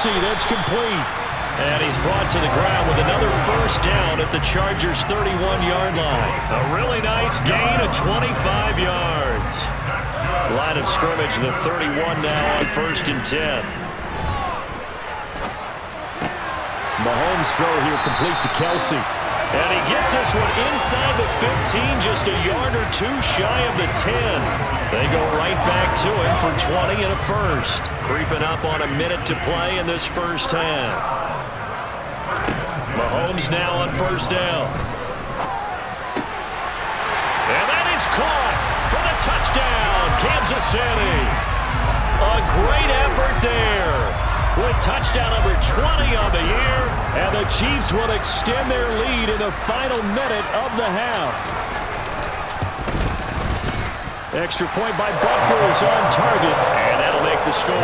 Kelsey. That's complete. And he's brought to the ground with another first down at the Chargers' 31-yard line. A really nice gain of 25 yards. Line of scrimmage, the 31 now on 1st and 10. Mahomes throw here complete to Kelsey. And he gets this one inside the 15, just a yard or two shy of the 10. They go right back to him for 20 and a first. Creeping up on a minute to play in this first half. Mahomes now on first down. And that is caught for the touchdown, Kansas City. A great effort there with touchdown number 20 on the year. And the Chiefs will extend their lead in the final minute of the half. Extra point by Butker is on target. And that'll make the score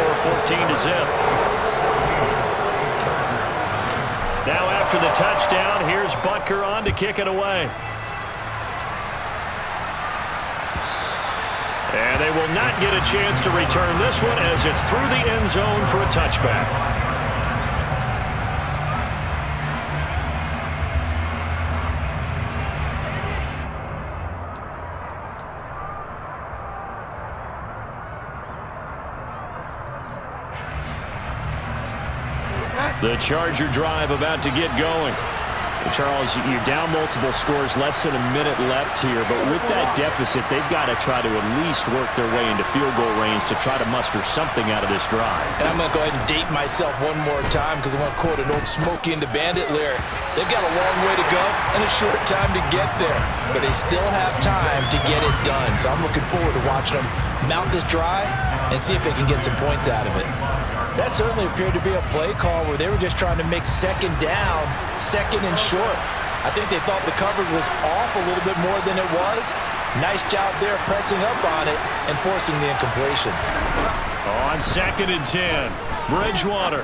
14-0. Now after the touchdown, here's Butker on to kick it away. And they will not get a chance to return this one as it's through the end zone for a touchback. The Charger drive about to get going. Charles, you're down multiple scores, less than a minute left here, but with that deficit, they've got to try to at least work their way into field goal range to try to muster something out of this drive. And I'm going to go ahead and date myself one more time because I want to quote an old Smokey and the Bandit lyric. They've got a long way to go and a short time to get there, but they still have time to get it done. So I'm looking forward to watching them mount this drive and see if they can get some points out of it. That certainly appeared to be a play call where they were just trying to make second down, second and short. I think they thought the coverage was off a little bit more than it was. Nice job there pressing up on it and forcing the incompletion. On 2nd and 10, Bridgewater.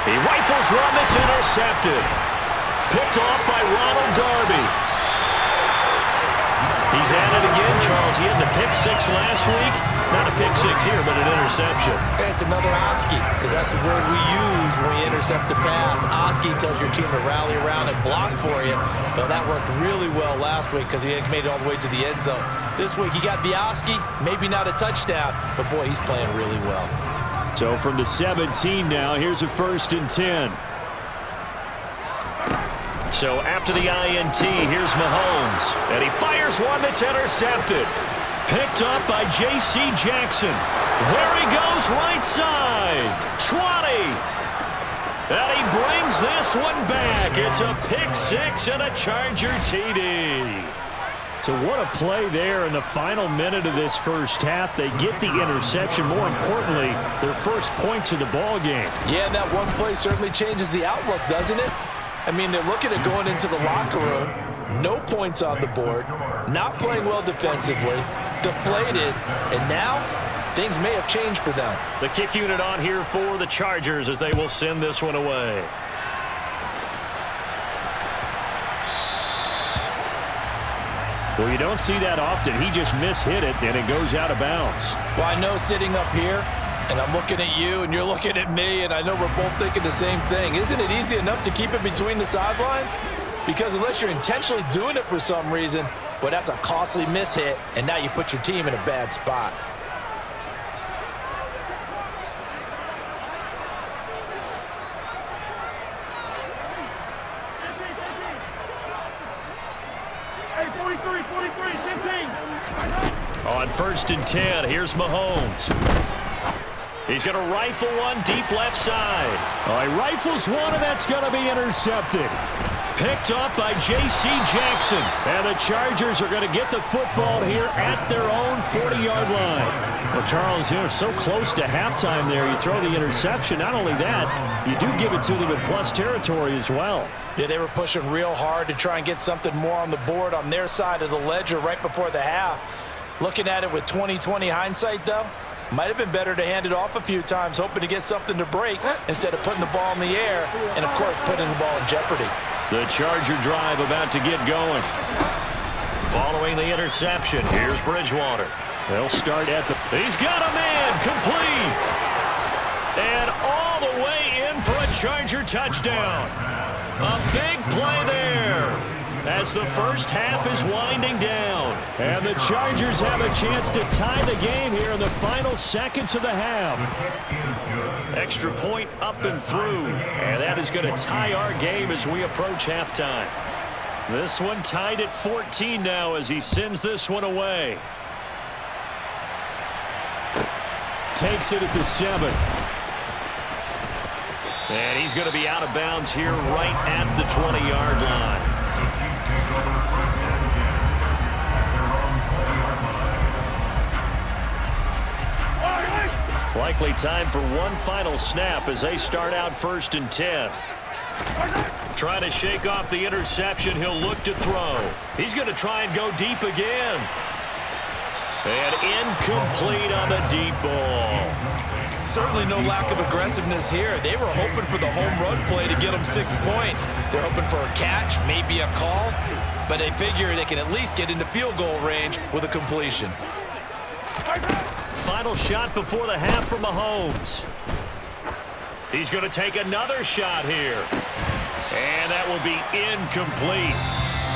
He rifles one that's intercepted. Picked off by Ronald Darby. He's at it again, Charles. He had the pick six last week. Not a pick six here, but an interception. It's another Oski, because that's the word we use when we intercept a pass. Oski tells your team to rally around and block for you. But that worked really well last week because he made it all the way to the end zone. This week he got the Oski, maybe not a touchdown, but boy, he's playing really well. So from the 17 now, here's a 1st and 10. So after the INT, here's Mahomes. And he fires one that's intercepted. Picked up by J.C. Jackson. There he goes right side. 20. And he brings this one back. It's a pick six and a Charger TD. So what a play there in the final minute of this first half. They get the interception. More importantly, their first points of the ball game. Yeah, that one play certainly changes the outlook, doesn't it? I mean, they're looking at going into the locker room. No points on the board. Not playing well defensively. Deflated. And now, things may have changed for them. The kick unit on here for the Chargers as they will send this one away. Well, you don't see that often. He just mishit it, and it goes out of bounds. Well, I know sitting up here, and I'm looking at you, and you're looking at me, and I know we're both thinking the same thing. Isn't it easy enough to keep it between the sidelines? Because unless you're intentionally doing it for some reason, well, that's a costly mishit, and now you put your team in a bad spot. Hey, 43, 15. On 1st and 10, here's Mahomes. He's going to rifle one deep left side. Oh, he rifles one, and that's going to be intercepted. Picked up by J.C. Jackson. And the Chargers are going to get the football here at their own 40-yard line. Well, Charles, you're so close to halftime there. You throw the interception. Not only that, you do give it to them in plus territory as well. Yeah, they were pushing real hard to try and get something more on the board on their side of the ledger right before the half. Looking at it with 20/20 hindsight, though, might have been better to hand it off a few times, hoping to get something to break instead of putting the ball in the air and, of course, putting the ball in jeopardy. The Charger drive about to get going. Following the interception, here's Bridgewater. They'll start at the... He's got a man, complete. And all the way in for a Charger touchdown. A big play there as the first half is winding down. And the Chargers have a chance to tie the game here in the final seconds of the half. Extra point up and through. And that is going to tie our game as we approach halftime. This one tied at 14 now as he sends this one away. Takes it at the 7. And he's going to be out of bounds here right at the 20-yard line. Likely time for one final snap as they start out 1st and 10. Trying to shake off the interception. He'll look to throw. He's going to try and go deep again. And incomplete on the deep ball. Certainly no lack of aggressiveness here. They were hoping for the home run play to get them 6 points. They're hoping for a catch, maybe a call, but they figure they can at least get into field goal range with a completion. Final shot before the half from Mahomes. He's going to take another shot here. And that will be incomplete.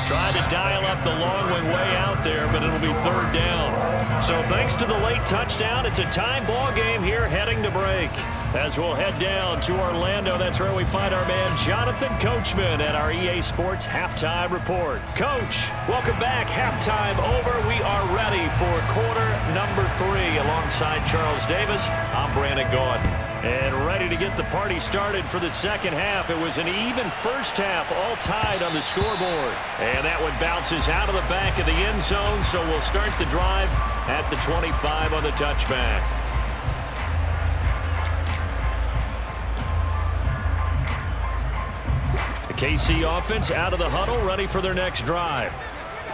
Trying to dial up the long one way out there, but it'll be 3rd down. So thanks to the late touchdown, it's a time ball game here heading to break. As we'll head down to Orlando, that's where we find our man Jonathan Coachman at our EA Sports Halftime Report. Coach, welcome back. Halftime over. We are ready for quarter number 3. Alongside Charles Davis, I'm Brandon Gaudin. And ready to get the party started for the second half. It was an even first half, all tied on the scoreboard. And that one bounces out of the back of the end zone, so we'll start the drive at the 25 on the touchback. The KC offense out of the huddle, ready for their next drive.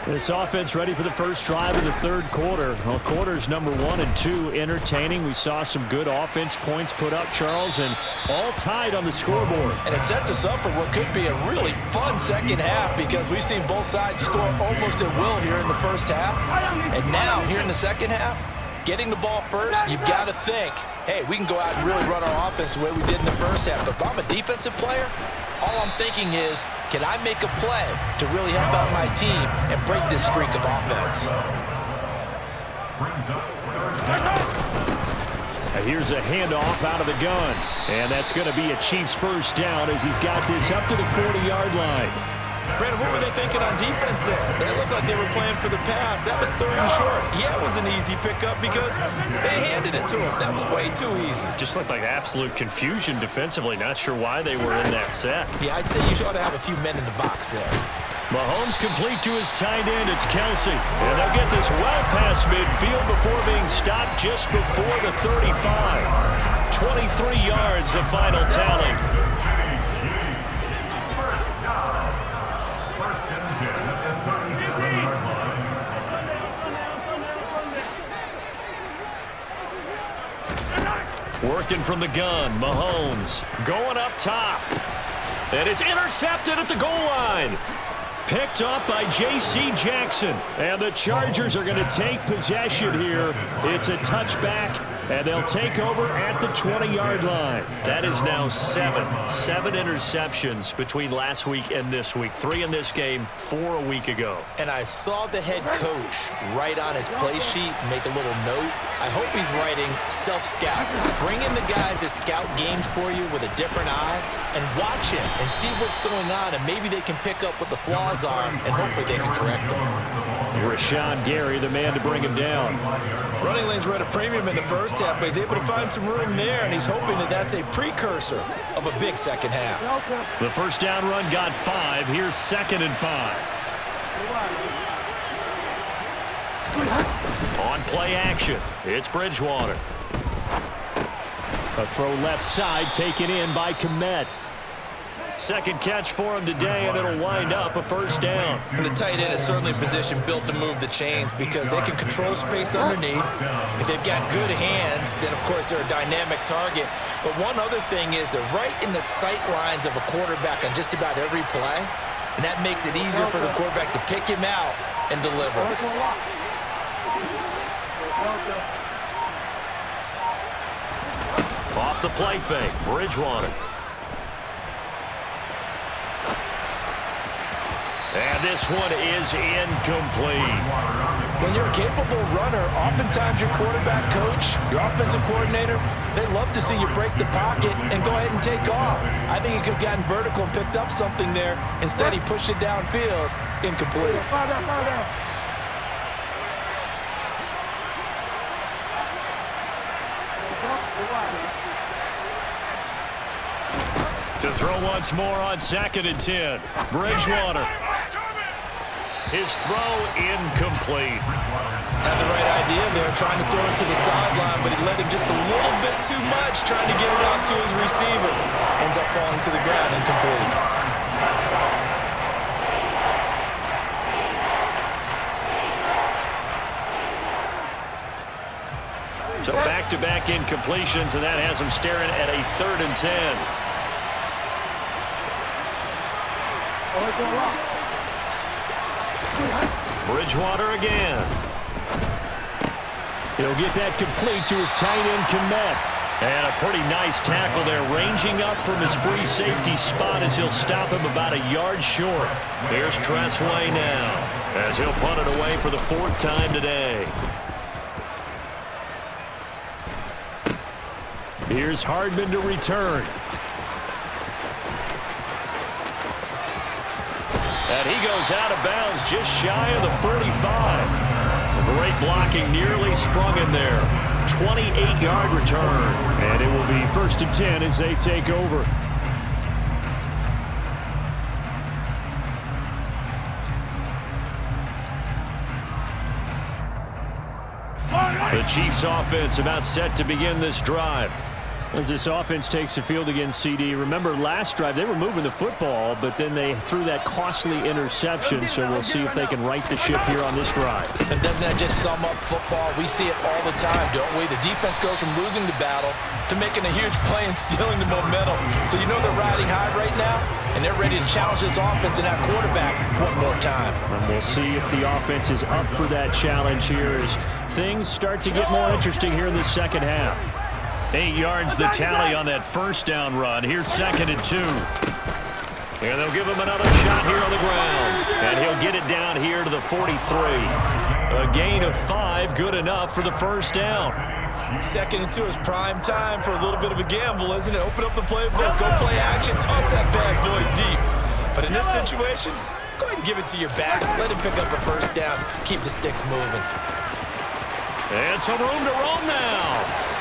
This offense ready for the first drive of the 3rd quarter. Well, quarters number 1 and 2 entertaining. We saw some good offense points put up, Charles, and all tied on the scoreboard. And it sets us up for what could be a really fun second half because we've seen both sides score almost at will here in the first half. And now, here in the second half, getting the ball first, you've got to think, hey, we can go out and really run our offense the way we did in the first half. But if I'm a defensive player, all I'm thinking is, can I make a play to really help out my team and break this streak of offense? Here's a handoff out of the gun. And that's going to be a Chiefs first down as he's got this up to the 40-yard line. Brandon, what were they thinking on defense there? They looked like they were playing for the pass. That was 3rd and short. Yeah, it was an easy pickup because they handed it to him. That was way too easy. Just looked like absolute confusion defensively. Not sure why they were in that set. Yeah, I'd say you ought to have a few men in the box there. Mahomes complete to his tight end. It's Kelsey. And they'll get this well past midfield before being stopped just before the 35. 23 yards, the final tally. Working from the gun, Mahomes going up top. And it's intercepted at the goal line. Picked up by J.C. Jackson. And the Chargers are going to take possession here. It's a touchback, and they'll take over at the 20-yard line. That is now 7 interceptions between last week and this week. 3 in this game, 4 a week ago. And I saw the head coach write on his play sheet, make a little note. I hope he's writing self-scout. Bring in the guys that scout games for you with a different eye and watch him and see what's going on, and maybe they can pick up what the flaws are, and hopefully they can correct them. Rashawn Gary, the man to bring him down. Running lanes were at a premium in the first half, but he's able to find some room there, and he's hoping that that's a precursor of a big second half. The first down run got 5. Here's 2nd and 5. On play action, it's Bridgewater. A throw left side taken in by Kmet. Second catch for him today, and it'll wind up a first down. And the tight end is certainly a position built to move the chains because they can control space underneath. If they've got good hands, then, of course, they're a dynamic target. But one other thing is they're right in the sight lines of a quarterback on just about every play, and that makes it easier for the quarterback to pick him out and deliver. Off off the play fake. Bridgewater. And this one is incomplete. When you're a capable runner, oftentimes your quarterback coach, your offensive coordinator, they love to see you break the pocket and go ahead and take off. I think he could have gotten vertical and picked up something there. Instead, he pushed it downfield. Incomplete. To throw once more on 2nd and 10. Bridgewater. His throw incomplete. Had the right idea there, trying to throw it to the sideline, but he led him just a little bit too much, trying to get it out to his receiver. Ends up falling to the ground, incomplete. So back-to-back incompletions, and that has him staring at a 3rd and 10. Bridgewater again. He'll get that complete to his tight end commit. And a pretty nice tackle there, ranging up from his free safety spot as he'll stop him about a yard short. Here's Tressway now as he'll punt it away for the 4th time today. Here's Hardman to return. And he goes out of bounds just shy of the 45. Great blocking, nearly sprung him there. 28-yard return. And it will be 1st and 10 as they take over. The Chiefs offense about set to begin this drive. As this offense takes the field against CD, remember last drive they were moving the football, but then they threw that costly interception, so we'll see if they can right the ship here on this drive. And doesn't that just sum up football? We see it all the time, don't we? The defense goes from losing the battle to making a huge play and stealing the momentum. So you know they're riding high right now, and they're ready to challenge this offense and that quarterback one more time. And we'll see if the offense is up for that challenge here as things start to get more interesting here in the second half. 8 yards the tally on that 1st down run. Here's 2nd and 2. And they'll give him another shot here on the ground. And he'll get it down here to the 43. A gain of 5, good enough for the 1st down. 2nd and 2 is prime time for a little bit of a gamble, isn't it? Open up the playbook, go play action, toss that bad boy deep. But in this situation, go ahead and give it to your back. Let him pick up a 1st down. Keep the sticks moving. And some room to roam now.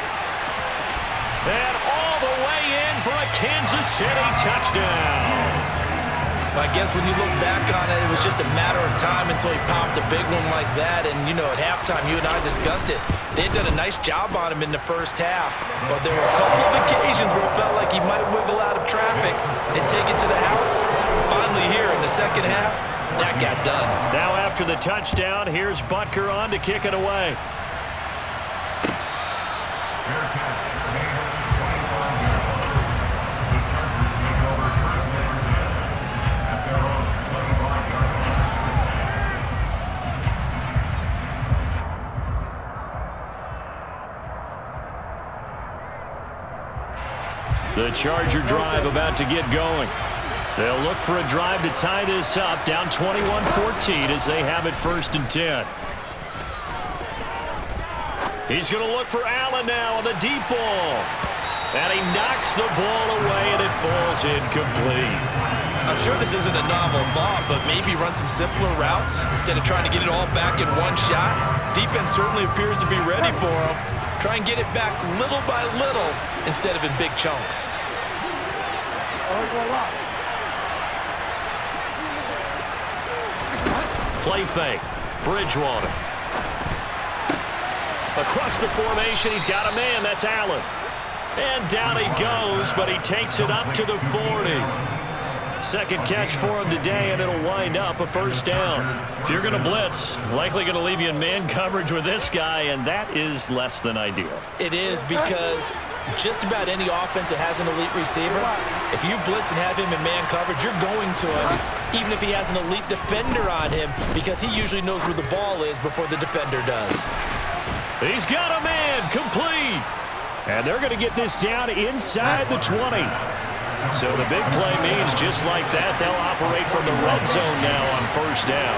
And all the way in for a Kansas City touchdown. I guess when you look back on it, it was just a matter of time until he popped a big one like that. And, you know, at halftime, you and I discussed it. They had done a nice job on him in the 1st half. But there were a couple of occasions where it felt like he might wiggle out of traffic and take it to the house. Finally here in the 2nd half, that got done. Now after the touchdown, here's Butker on to kick it away. The Charger drive about to get going. They'll look for a drive to tie this up, down 21-14 as they have it 1st and 10. He's going to look for Allen now on the deep ball. And he knocks the ball away, and it falls incomplete. I'm sure this isn't a novel thought, but maybe run some simpler routes instead of trying to get it all back in one shot. Defense certainly appears to be ready for him. Try and get it back little by little instead of in big chunks. Play fake. Bridgewater. Across the formation, he's got a man. That's Allen. And down he goes, but he takes it up to the 40. Second catch for him today, and it'll wind up a 1st down. If you're going to blitz, likely going to leave you in man coverage with this guy, and that is less than ideal. It is, because just about any offense that has an elite receiver, if you blitz and have him in man coverage, you're going to him, even if he has an elite defender on him, because he usually knows where the ball is before the defender does. He's got a man, complete. And they're going to get this down inside the 20. So the big play means just like that, they'll operate from the red zone now on first down.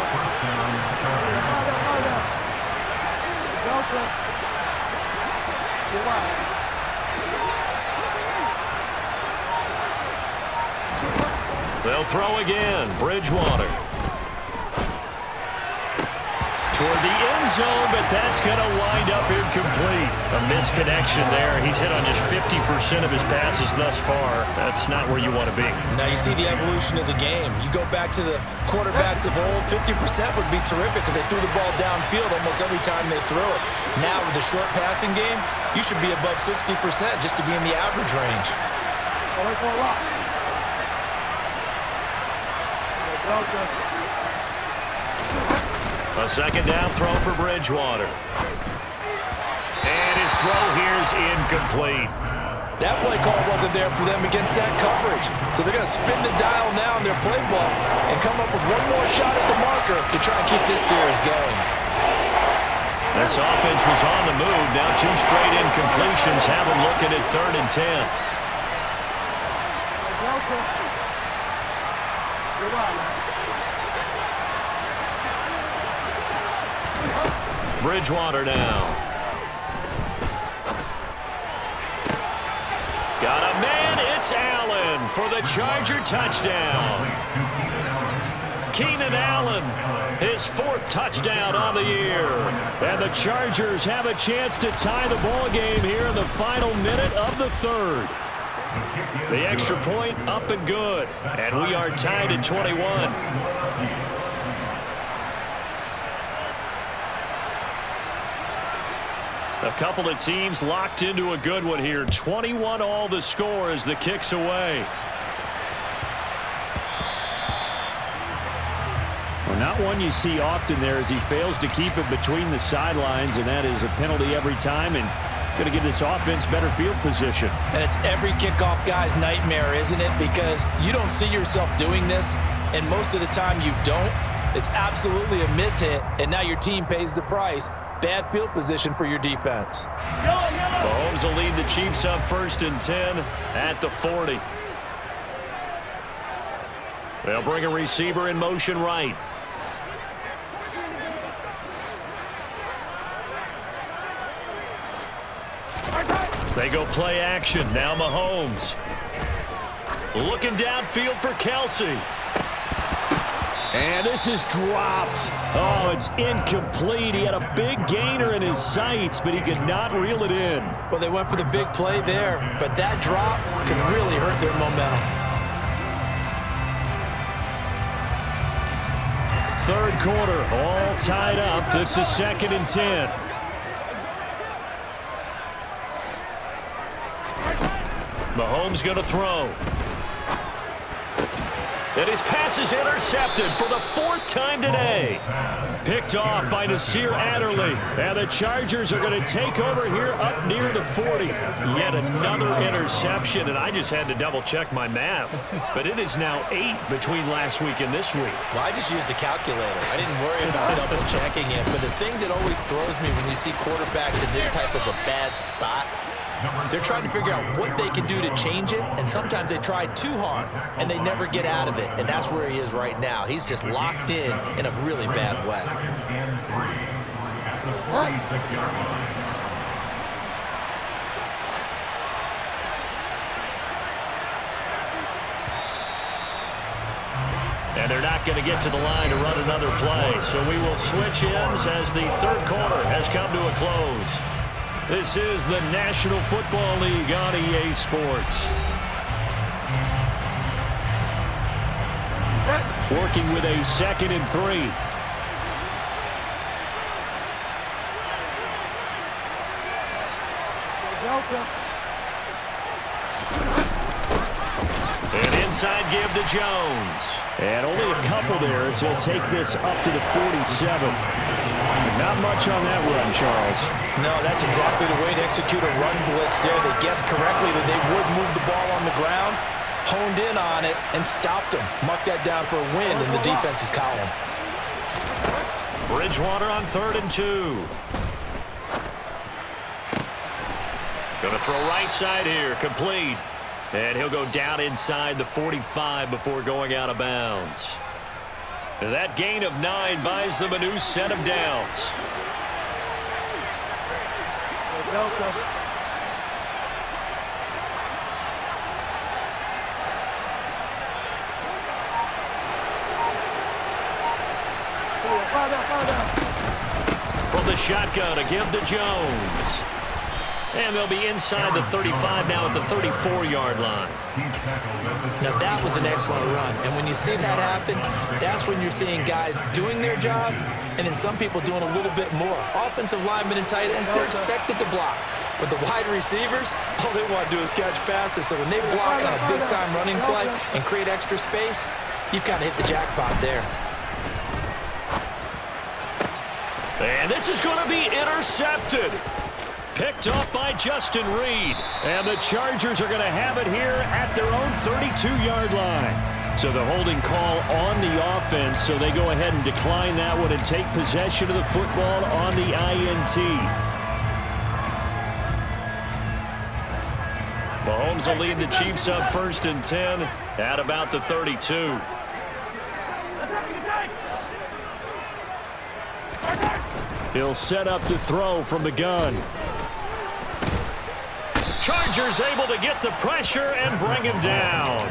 They'll throw again. Bridgewater. Toward the end zone, but that's going to wind up incomplete. A misconnection there. He's hit on just 50% of his passes thus far. That's not where you want to be. Now you see the evolution of the game. You go back to the quarterbacks of old, 50% would be terrific because they threw the ball downfield almost every time they threw it. Now with the short passing game, you should be above 60% just to be in the average range. A second down throw for Bridgewater. And his throw here is incomplete. That play call wasn't there for them against that coverage. So they're going to spin the dial now in their playbook and come up with one more shot at the marker to try and keep this series going. This offense was on the move. Now 2 straight incompletions have them looking at 3rd and 10. Bridgewater now. Got a man. It's Allen for the Charger touchdown. Keenan Allen, his 4th touchdown on the year. And the Chargers have a chance to tie the ball game here in the final minute of the 3rd. The extra point up and good. And we are tied at 21. A couple of teams locked into a good one here. 21 all the score as the kick's away. Well, not one you see often there as he fails to keep it between the sidelines, and that is a penalty every time, and going to give this offense better field position. And it's every kickoff guy's nightmare, isn't it? Because you don't see yourself doing this, and most of the time you don't. It's absolutely a mishit, and now your team pays the price. Bad field position for your defense. Mahomes will lead the Chiefs up 1st and 10 at the 40. They'll bring a receiver in motion right. They go play action. Now Mahomes. Looking downfield for Kelsey. And this is dropped. Oh, it's incomplete. He had a big gainer in his sights, but he could not reel it in. Well, they went for the big play there, but that drop could really hurt their momentum. 3rd quarter, all tied up. This is 2nd and 10. Mahomes going to throw. And his pass is intercepted for the 4th time today. Picked off by Nasir Adderley. And the Chargers are going to take over here up near the 40. Yet another interception, and I just had to double-check my math. But it is now 8 between last week and this week. Well, I just used the calculator. I didn't worry about double-checking it. But the thing that always throws me when you see quarterbacks in this type of a bad spot, they're trying to figure out what they can do to change it, and sometimes they try too hard, and they never get out of it, and that's where he is right now. He's just locked in a really bad way. And they're not going to get to the line to run another play, so we will switch ends as the 3rd quarter has come to a close. This is the National Football League on EA Sports. Working with a 2nd and 3. And inside give to Jones. And only a couple there as he'll take this up to the 47. Not much on that run, Charles. No, that's exactly the way to execute a run blitz there. They guessed correctly that they would move the ball on the ground, honed in on it, and stopped them. Mark that down for a win in the defense's column. Bridgewater on 3rd and 2. Going to throw right side here, complete. And he'll go down inside the 45 before going out of bounds. That gain of 9 buys them a new set of downs. From the shotgun, a give to Jones. And they'll be inside the 35 now at the 34-yard line. Now that was an excellent run. And when you see that happen, that's when you're seeing guys doing their job and then some people doing a little bit more. Offensive linemen and tight ends, they're expected to block. But the wide receivers, all they want to do is catch passes. So when they block on a big-time running play and create extra space, you've kind of hit the jackpot there. And this is going to be intercepted. Picked off by Justin Reed. And the Chargers are going to have it here at their own 32-yard line. So the holding call on the offense, so they go ahead and decline that one and take possession of the football on the INT. Mahomes will lead the Chiefs up 1st and 10 at about the 32. He'll set up to throw from the gun. Chargers able to get the pressure and bring him down.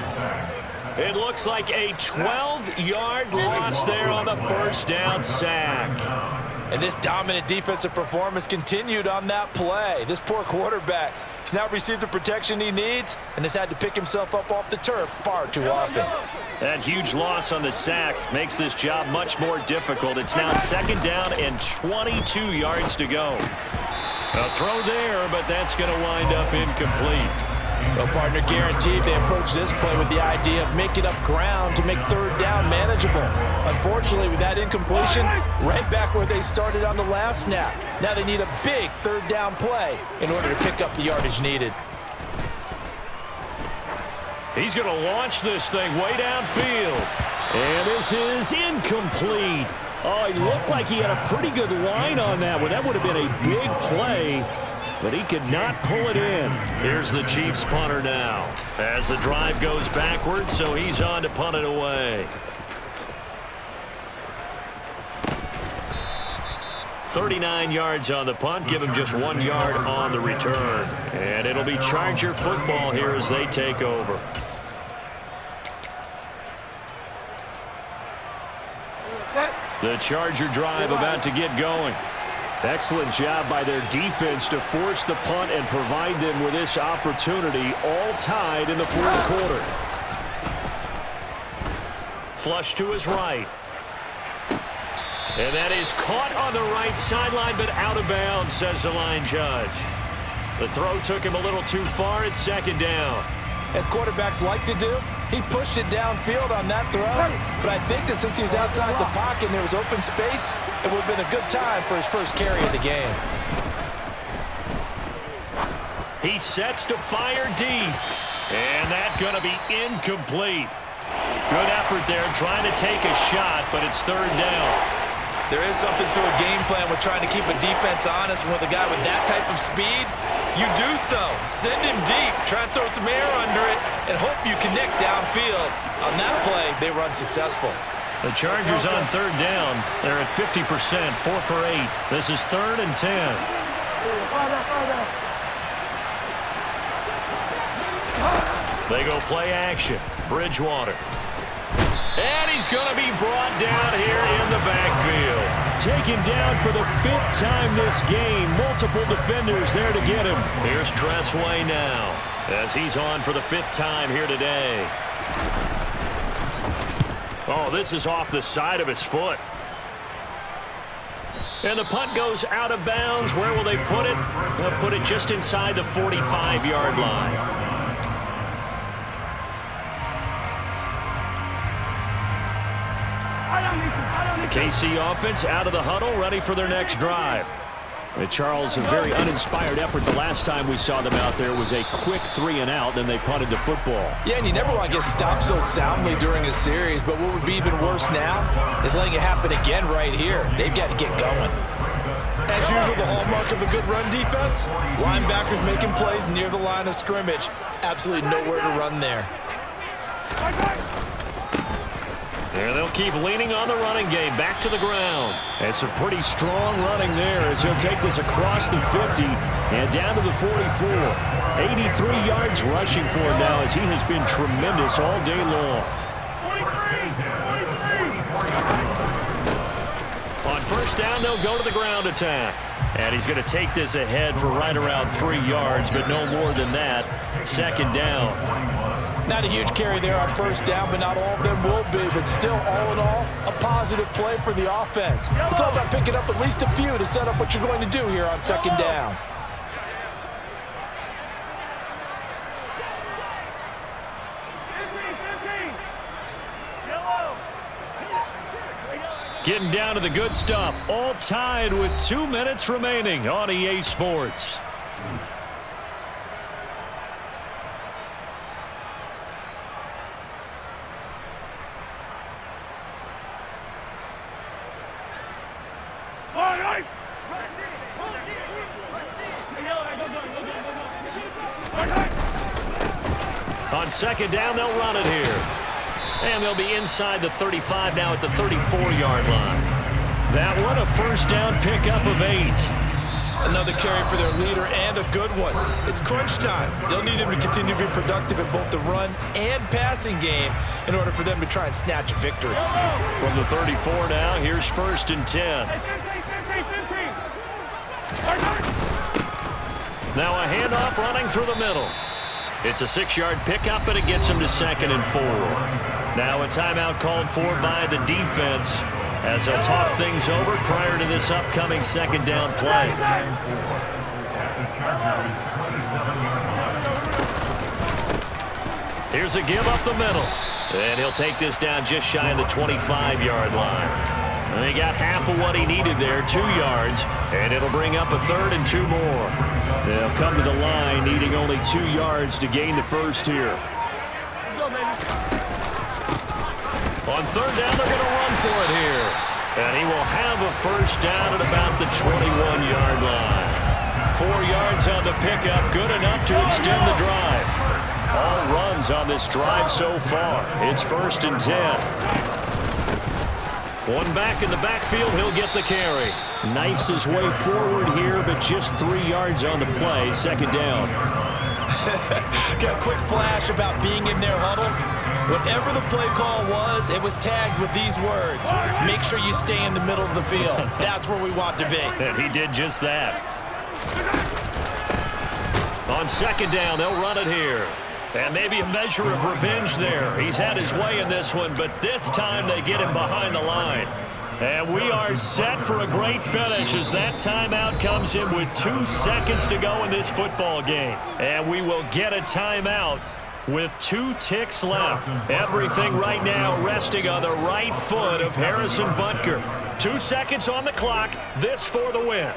It looks like a 12-yard loss there on the first down sack. And this dominant defensive performance continued on that play. This poor quarterback has now received the protection he needs and has had to pick himself up off the turf far too often. That huge loss on the sack makes this job much more difficult. It's now 2nd down and 22 yards to go. A throw there, but that's going to wind up incomplete. Well, partner, guaranteed they approach this play with the idea of making up ground to make 3rd down manageable. Unfortunately, with that incompletion, right back where they started on the last snap. Now they need a big 3rd down play in order to pick up the yardage needed. He's going to launch this thing way downfield. And this is incomplete. Oh, he looked like he had a pretty good line on that one. That would have been a big play, but he could not pull it in. Here's the Chiefs punter now as the drive goes backwards, so he's on to punt it away. 39 yards on the punt, give him just 1 yard on the return. And it'll be Charger football here as they take over. The Charger drive about to get going. Excellent job by their defense to force the punt and provide them with this opportunity, all tied in the 4th quarter. Flush to his right. And that is caught on the right sideline, but out of bounds, says the line judge. The throw took him a little too far. It's 2nd down. As quarterbacks like to do, he pushed it downfield on that throw. But I think that since he was outside the pocket and there was open space, it would have been a good time for his first carry of the game. He sets to fire deep. And that's going to be incomplete. Good effort there trying to take a shot, but it's 3rd down. There is something to a game plan with trying to keep a defense honest. And with a guy with that type of speed, you do so. Send him deep, try and throw some air under it, and hope you connect downfield. On that play, they run successful. The Chargers on 3rd down. They're at 50%, 4 for 8. This is 3rd and 10. They go play action. Bridgewater. And he's going to be brought down here in the backfield. Taken down for the 5th time this game. Multiple defenders there to get him. Here's Tressway now as he's on for the 5th time here today. Oh, this is off the side of his foot. And the punt goes out of bounds. Where will they put it? They'll put it just inside the 45-yard line. The KC offense out of the huddle, ready for their next drive. Charles, a very uninspired effort. The last time we saw them out there was a quick 3-and-out, then they punted the football. Yeah, and you never want to get stopped so soundly during a series, but what would be even worse now is letting it happen again right here. They've got to get going. as usual, the hallmark of a good run defense, linebackers making plays near the line of scrimmage. Absolutely nowhere to run there. There they'll keep leaning on the running game. Back to the ground. It's a pretty strong running there as he'll take this across the 50 and down to the 44. 83 yards rushing for him now as he has been tremendous all day long. On first down, they'll go to the ground attack. And he's going to take this ahead for right around 3 yards, but no more than that. Second down. Not a huge carry there on first down, but not all of them will be. But still, all in all, a positive play for the offense. It's all about picking up at least a few to set up what you're going to do here on second down. Getting down to the good stuff. All tied with 2 minutes remaining on EA Sports. On second down, they'll run it here. And they'll be inside the 35 now at the 34-yard line. That one, a first down pickup of 8. Another carry for their leader and a good one. It's crunch time. They'll need him to continue to be productive in both the run and passing game in order for them to try and snatch a victory. From the 34 now, here's first and 10. Now a handoff running through the middle. It's a 6-yard pickup, and it gets him to second and 4. Now a timeout called for by the defense as they'll talk things over prior to this upcoming second down play. Here's a give up the middle. And he'll take this down just shy of the 25-yard line. And he got half of what he needed there, 2 yards, and it'll bring up a third and 2 more. They'll come to the line needing only 2 yards to gain the first here. On third down, they're going to run for it here. And he will have a first down at about the 21-yard line. 4 yards on the pickup, good enough to extend the drive. All runs on this drive so far. It's first and 10. One back in the backfield, he'll get the carry. Knifes his way forward here, but just 3 yards on the play. Second down. Got a quick flash about being in their huddle. Whatever the play call was, it was tagged with these words. Make sure you stay in the middle of the field. That's where we want to be. And he did just that. On second down, they'll run it here. And maybe a measure of revenge there. He's had his way in this one, but this time they get him behind the line. And we are set for a great finish as that timeout comes in with 2 seconds to go in this football game. And we will get a timeout with 2 ticks left. Everything right now resting on the right foot of Harrison Butker. 2 seconds on the clock. This for the win.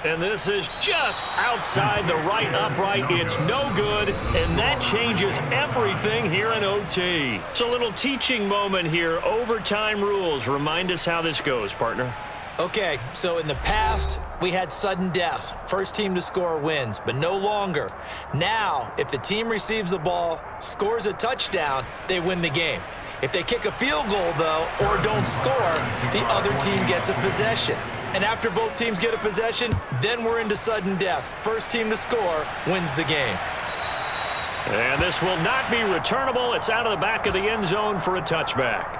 And this is just outside the right upright. It's no good, and that changes everything here in OT. It's a little teaching moment here. Overtime rules. Remind us how this goes, partner. Okay, so in the past, we had sudden death. First team to score wins, but no longer. Now, if the team receives the ball, scores a touchdown, they win the game. If they kick a field goal, though, or don't score, the other team gets a possession. And after both teams get a possession, then we're into sudden death. First team to score wins the game. And this will not be returnable. It's out of the back of the end zone for a touchback.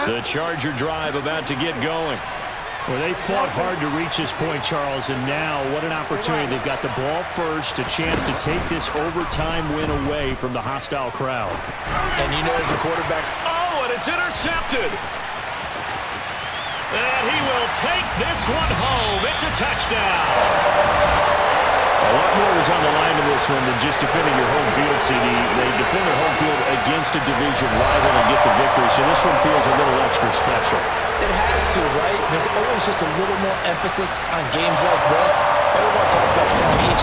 The Charger drive about to get going. Well, they fought hard to reach this point, Charles, and now what an opportunity. They've got the ball first, a chance to take this overtime win away from the hostile crowd. And you know, as the quarterback's... Oh, and it's intercepted. And he will take this one home. It's a touchdown. A lot more is on the line in this one than just defending your home field, CD. They defend their home field against a division rival and get the victory, so this one feels a little extra special. It has to, right? There's always just a little more emphasis on games like this. Everyone talks about playing each